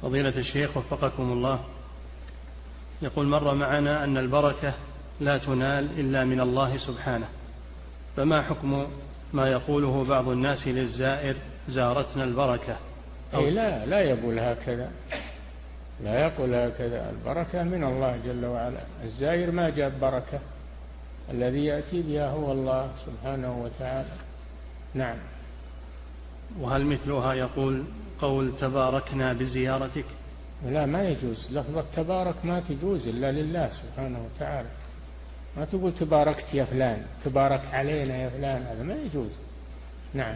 فضيلة الشيخ وفقكم الله، يقول مر معنا أن البركة لا تنال إلا من الله سبحانه، فما حكم ما يقوله بعض الناس للزائر زارتنا البركة؟ أي لا يقول هكذا، لا يقول هكذا، البركة من الله جل وعلا، الزائر ما جاب بركة، الذي يأتي بها هو الله سبحانه وتعالى. نعم. وهل مثلها يقول قول تباركنا بزيارتك؟ لا، ما يجوز، لفظة تبارك ما تجوز إلا لله سبحانه وتعالى، ما تقول تباركت يا فلان، تبارك علينا يا فلان، هذا ما يجوز. نعم.